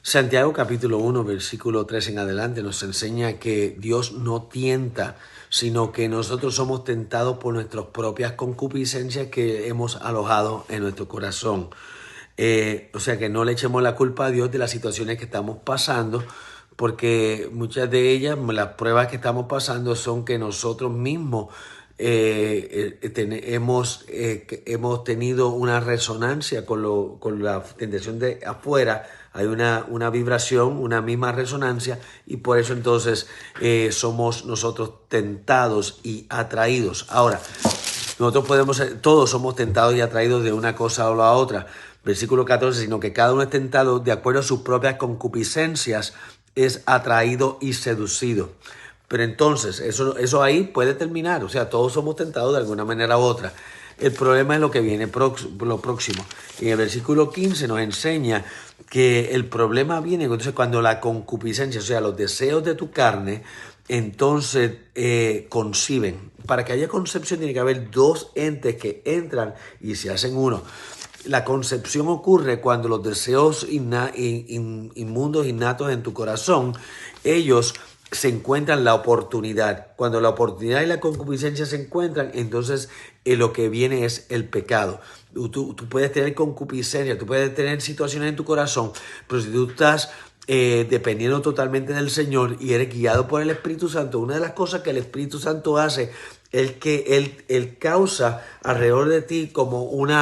Santiago capítulo 1, versículo 3 en adelante nos enseña que Dios no tienta, sino que nosotros somos tentados por nuestras propias concupiscencias que hemos alojado en nuestro corazón. O sea que no le echemos la culpa a Dios de las situaciones que estamos pasando, porque muchas de ellas, las pruebas que estamos pasando son que nosotros mismos hemos tenido una resonancia con la tentación de afuera. Hay una vibración, una misma resonancia, y por eso entonces somos nosotros tentados y atraídos. Ahora, todos somos tentados y atraídos de una cosa o la otra. Versículo 14, sino que cada uno es tentado de acuerdo a sus propias concupiscencias, es atraído y seducido. Pero entonces, eso ahí puede terminar. O sea, todos somos tentados de alguna manera u otra. El problema es lo que viene lo próximo. En el versículo 15 nos enseña que el problema viene entonces cuando la concupiscencia, o sea, los deseos de tu carne, entonces conciben. Para que haya concepción tiene que haber dos entes que entran y se hacen uno. La concepción ocurre cuando los deseos inmundos, innatos en tu corazón, ellos se encuentran la oportunidad. Cuando la oportunidad y la concupiscencia se encuentran, entonces lo que viene es el pecado. Tú puedes tener concupiscencia, tú puedes tener situaciones en tu corazón, pero si tú estás dependiendo totalmente del Señor y eres guiado por el Espíritu Santo, una de las cosas que el Espíritu Santo hace es que Él causa alrededor de ti como un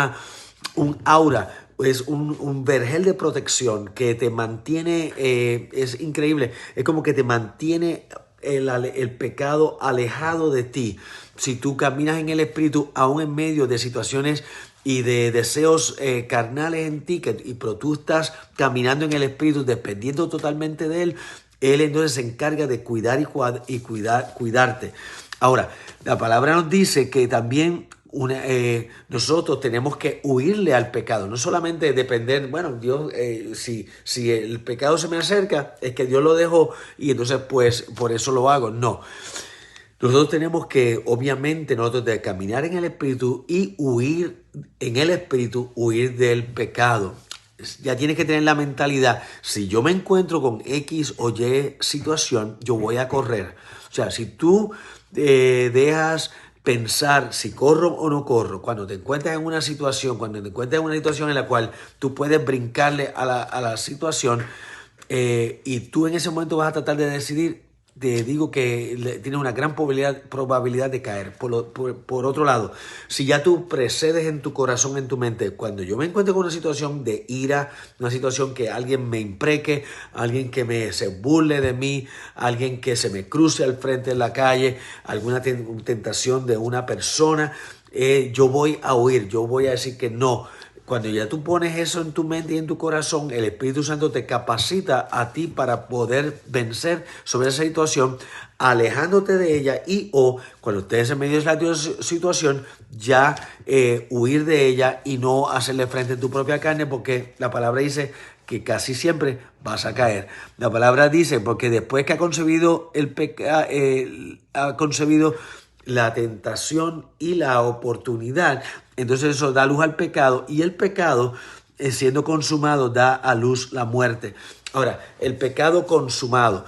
aura, es un vergel de protección que te mantiene, es increíble, es como que te mantiene el pecado alejado de ti. Si tú caminas en el Espíritu, aún en medio de situaciones y de deseos carnales en ti, pero tú estás caminando en el Espíritu, dependiendo totalmente de Él entonces se encarga de cuidar y cuidarte. Ahora, la palabra nos dice que también nosotros tenemos que huirle al pecado, no solamente depender, bueno, Dios, si el pecado se me acerca, es que Dios lo dejó y entonces pues por eso lo hago. No, nosotros tenemos que, obviamente, nosotros de caminar en el Espíritu y huir en el Espíritu, huir del pecado. Ya tienes que tener la mentalidad, si yo me encuentro con X o Y situación, yo voy a correr. O sea, si tú dejas pensar si corro o no corro, cuando te encuentras en una situación, en la cual tú puedes brincarle a la situación y tú en ese momento vas a tratar de decidir, te digo que tienes una gran probabilidad de caer. Por otro lado, si ya tú precedes en tu corazón, en tu mente, cuando yo me encuentro con una situación de ira, una situación que alguien me impreque, alguien que se burle de mí, alguien que se me cruce al frente en la calle, alguna tentación de una persona, yo voy a huir, yo voy a decir que no. Cuando ya tú pones eso en tu mente y en tu corazón, el Espíritu Santo te capacita a ti para poder vencer sobre esa situación, alejándote de ella o cuando estés en medio de esa situación, ya huir de ella y no hacerle frente a tu propia carne, porque la palabra dice que casi siempre vas a caer. La palabra dice, porque después que ha concebido ha concebido la tentación y la oportunidad, entonces eso da luz al pecado y el pecado, siendo consumado, da a luz la muerte. Ahora, el pecado consumado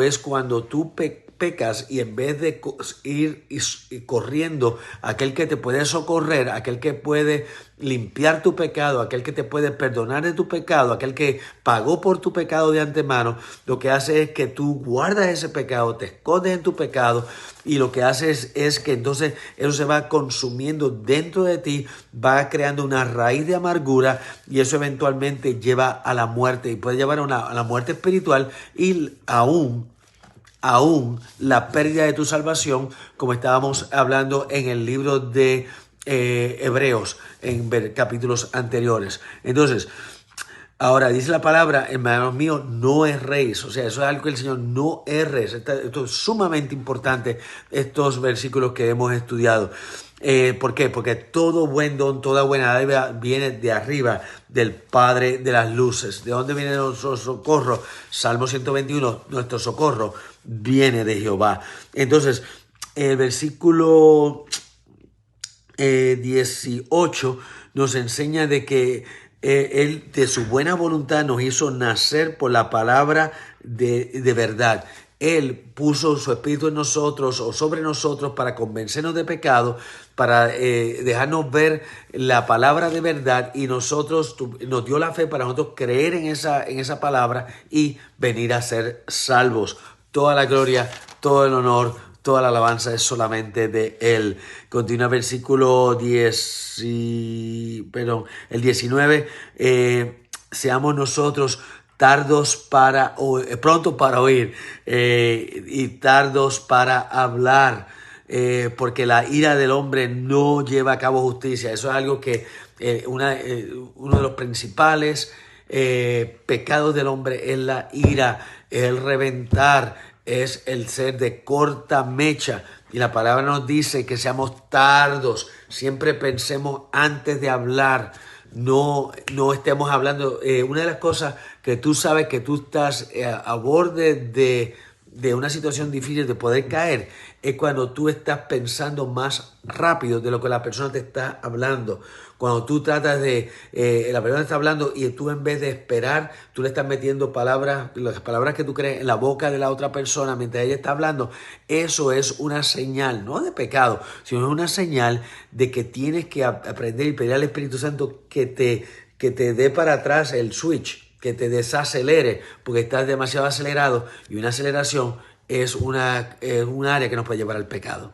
es cuando tú pecas y en vez de ir y corriendo aquel que te puede socorrer, aquel que puede limpiar tu pecado, aquel que te puede perdonar de tu pecado, aquel que pagó por tu pecado de antemano, lo que hace es que tú guardas ese pecado, te escondes en tu pecado y lo que haces es que entonces eso se va consumiendo dentro de ti, va creando una raíz de amargura y eso eventualmente lleva a la muerte y puede llevar a la muerte espiritual y aún la pérdida de tu salvación, como estábamos hablando en el libro de Hebreos, en capítulos anteriores. Entonces, ahora dice la palabra, hermanos míos, no erréis. O sea, eso es algo que el Señor no erres. Esto es sumamente importante, estos versículos que hemos estudiado. ¿Por qué? Porque todo buen don, toda buena dádiva viene de arriba, del Padre de las luces. ¿De dónde viene nuestro socorro? Salmo 121, nuestro socorro viene de Jehová. Entonces, el versículo 18 nos enseña de que Él de su buena voluntad nos hizo nacer por la palabra de verdad. Él puso su espíritu en nosotros o sobre nosotros para convencernos de pecado, para dejarnos ver la palabra de verdad y nos dio la fe para nosotros creer en esa palabra y venir a ser salvos. Toda la gloria, todo el honor, toda la alabanza es solamente de Él. Continúa el versículo 10, el 19. Seamos nosotros pronto para oír y tardos para hablar, porque la ira del hombre no lleva a cabo justicia. Eso es algo que uno de los principales pecados del hombre es la ira, es el reventar, es el ser de corta mecha. Y la palabra nos dice que seamos tardos, siempre pensemos antes de hablar. No estemos hablando. Una de las cosas que tú sabes que tú estás a borde de una situación difícil de poder caer es cuando tú estás pensando más rápido de lo que la persona te está hablando. Cuando tú tratas la persona está hablando y tú en vez de esperar, tú le estás metiendo las palabras que tú crees en la boca de la otra persona mientras ella está hablando. Eso es una señal, no de pecado, sino es una señal de que tienes que aprender y pedir al Espíritu Santo que te dé para atrás el switch, que te desacelere, porque estás demasiado acelerado y una aceleración es un área que nos puede llevar al pecado.